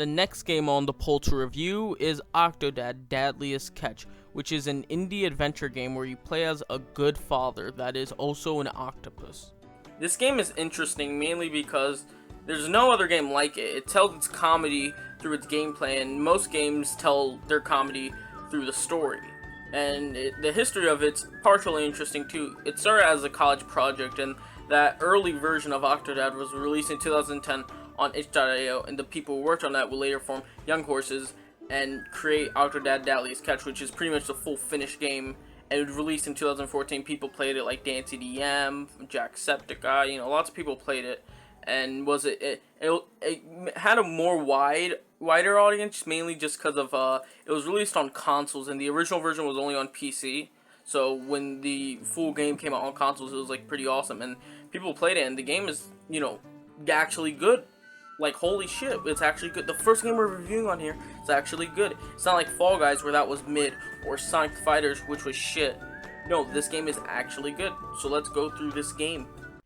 The next game on the poll to review is Octodad, Deadliest Catch, which is an indie adventure game where you play as a good father that is also an octopus. This game is interesting mainly because there's no other game like it. It tells its comedy through its gameplay, and most games tell their comedy through the story. And the history of it's partially interesting too. It started as a college project, and that early version of Octodad was released in 2010 on itch.io, and the people who worked on that will later form Young Horses and create Octodad Deadliest Catch, which is pretty much the full finished game. And it was released in 2014. People played it like DanceDM, Jacksepticeye, lots of people played it. And it had a more wider audience, mainly just because of it was released on consoles, and the original version was only on PC. So when the full game came out on consoles, it was like pretty awesome, and people played it, and the game is actually good. Like, holy shit, it's actually good. The first game we're reviewing on here is actually good. It's not like Fall Guys where that was mid, or Sonic Fighters which was shit. No, this game is actually good. So let's go through this game.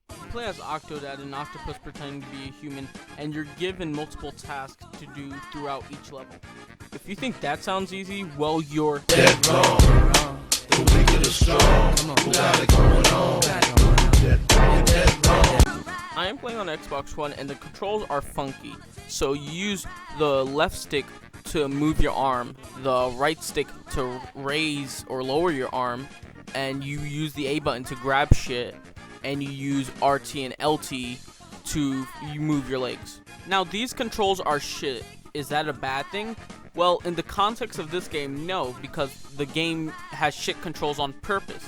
You play as Octodad, an octopus pretending to be a human, and you're given multiple tasks to do throughout each level. If you think that sounds easy, well, you're dead wrong. The wicked is strong. Who got it going on? Dead wrong. I am playing on Xbox One, and the controls are funky. So you use the left stick to move your arm, the right stick to raise or lower your arm, and you use the A button to grab shit, and you use RT and LT to move your legs. Now, these controls are shit. Is that a bad thing? Well, in the context of this game, no, because the game has shit controls on purpose.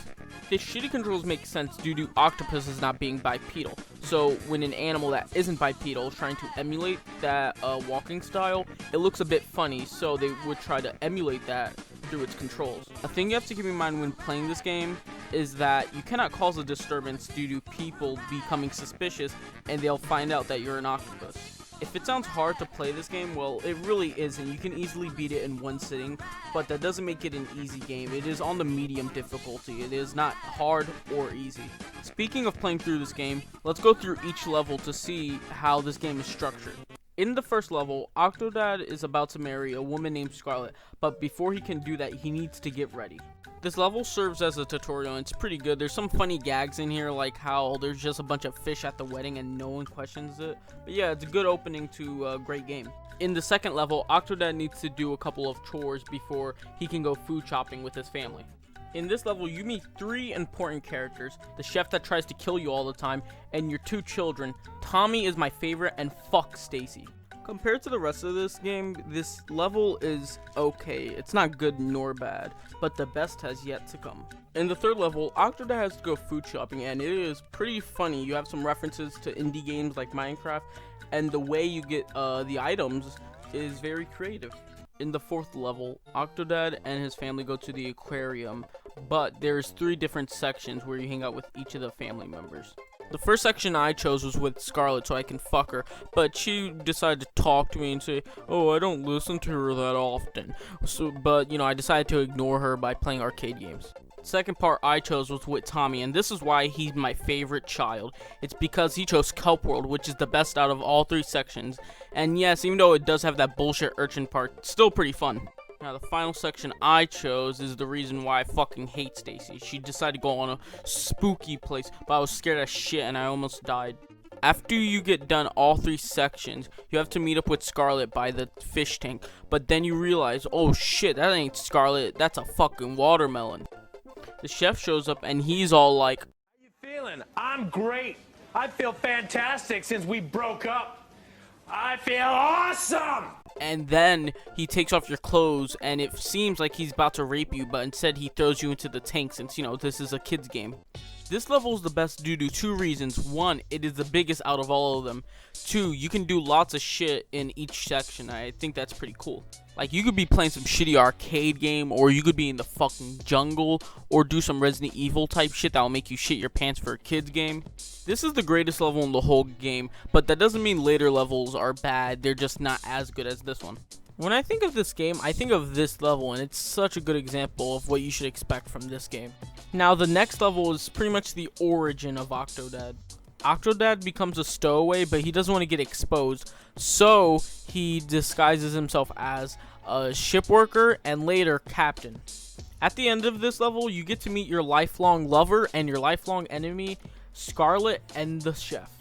The shitty controls make sense due to octopuses not being bipedal. So when an animal that isn't bipedal is trying to emulate that walking style, it looks a bit funny, so they would try to emulate that through its controls. A thing you have to keep in mind when playing this game is that you cannot cause a disturbance due to people becoming suspicious, and they'll find out that you're an octopus. If it sounds hard to play this game, well, it really isn't. You can easily beat it in one sitting, but that doesn't make it an easy game. It is on the medium difficulty. It is not hard or easy. Speaking of playing through this game, let's go through each level to see how this game is structured. In the first level, Octodad is about to marry a woman named Scarlet, but before he can do that, he needs to get ready. This level serves as a tutorial, and it's pretty good. There's some funny gags in here, like how there's just a bunch of fish at the wedding and no one questions it. But yeah, it's a good opening to a great game. In the second level, Octodad needs to do a couple of chores before he can go food shopping with his family. In this level, you meet 3 important characters: the chef that tries to kill you all the time, and your 2 children. Tommy is my favorite, and fuck Stacy. Compared to the rest of this game, this level is okay. It's not good nor bad, but the best has yet to come. In the third level, Octodad has to go food shopping, and it is pretty funny. You have some references to indie games like Minecraft, and the way you get the items is very creative. In the fourth level, Octodad and his family go to the aquarium, but there's 3 different sections where you hang out with each of the family members. The first section I chose was with Scarlet so I can fuck her, but she decided to talk to me and say, oh, I don't listen to her that often. But I decided to ignore her by playing arcade games. Second part I chose was with Tommy, and this is why he's my favorite child. It's because he chose Kelp World, which is the best out of all 3 sections. And yes, even though it does have that bullshit urchin part, it's still pretty fun. Now, the final section I chose is the reason why I fucking hate Stacy. She decided to go on a spooky place, but I was scared as shit and I almost died. After you get done all 3 sections, you have to meet up with Scarlet by the fish tank. But then you realize, oh shit, that ain't Scarlet, that's a fucking watermelon. The chef shows up and he's all like, how you feeling? I'm great. I feel fantastic since we broke up. I feel awesome! And then he takes off your clothes, and it seems like he's about to rape you, but instead he throws you into the tank since, this is a kid's game. This level is the best due to 2 reasons. 1, it is the biggest out of all of them. 2, you can do lots of shit in each section. I think that's pretty cool. Like, you could be playing some shitty arcade game, or you could be in the fucking jungle, or do some Resident Evil type shit that'll make you shit your pants for a kid's game. This is the greatest level in the whole game, but that doesn't mean later levels are bad. They're just not as good as this one. When I think of this game, I think of this level, and it's such a good example of what you should expect from this game. Now, the next level is pretty much the origin of Octodad. Octodad becomes a stowaway, but he doesn't want to get exposed, so he disguises himself as a ship worker and later captain. At the end of this level, you get to meet your lifelong lover and your lifelong enemy, Scarlet and the chef.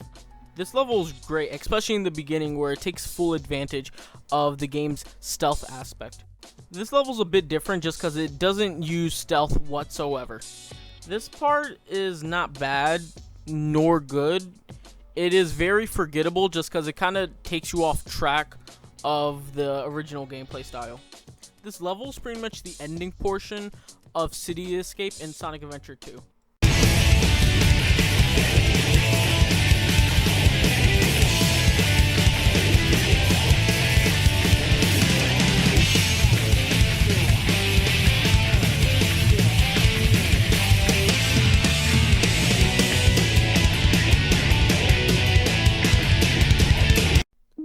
This level is great, especially in the beginning where it takes full advantage of the game's stealth aspect. This level's a bit different just because it doesn't use stealth whatsoever. This part is not bad nor good. It is very forgettable just because it kind of takes you off track of the original gameplay style. This level is pretty much the ending portion of City Escape in Sonic Adventure 2.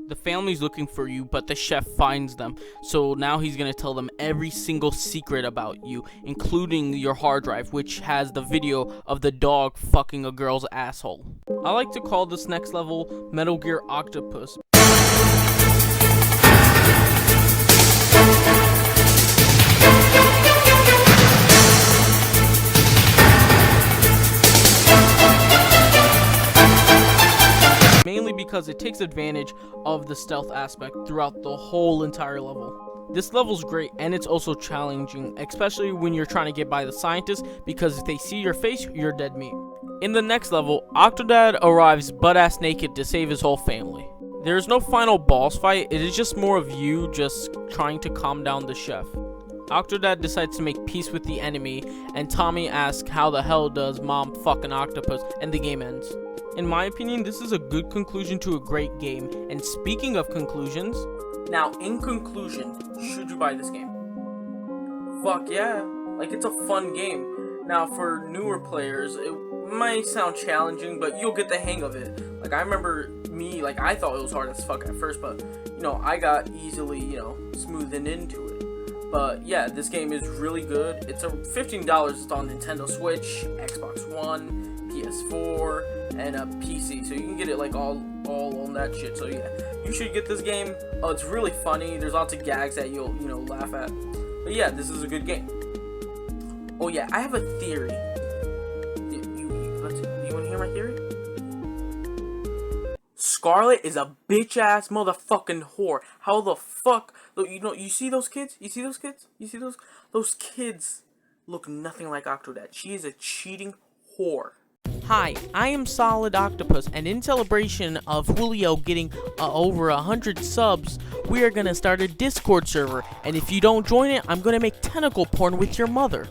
The family's looking for you, but the chef finds them. So now he's gonna tell them every single secret about you, including your hard drive, which has the video of the dog fucking a girl's asshole. I like to call this next level Metal Gear Octopus. Mainly because it takes advantage of the stealth aspect throughout the whole entire level. This level's great, and it's also challenging, especially when you're trying to get by the scientists, because if they see your face, you're dead meat. In the next level, Octodad arrives butt-ass naked to save his whole family. There is no final boss fight, it is just more of you just trying to calm down the chef. Octodad decides to make peace with the enemy, and Tommy asks how the hell does mom fuck an octopus, and the game ends. In my opinion, this is a good conclusion to a great game. And speaking of conclusions, now in conclusion, should you buy this game? Fuck yeah, like it's a fun game. Now for newer players, it might sound challenging, but you'll get the hang of it. Like I remember me, like I thought it was hard as fuck at first, but you know, I got easily, smoothened into it. But yeah, this game is really good. It's $15. It's on Nintendo Switch, Xbox One, PS4, and a PC, so you can get it like all on that shit. So yeah, you should get this game. It's really funny. There's lots of gags that you'll laugh at. But yeah, this is a good game. Oh yeah, I have a theory. You want to hear my theory? Scarlet is a bitch ass motherfucking whore. How the fuck? You see those kids? You see those kids? You see those kids look nothing like Octodad. She is a cheating whore. Hi, I am Solid Octopus, and in celebration of Julio getting over 100 subs, we are gonna start a Discord server, and if you don't join it, I'm gonna make tentacle porn with your mother.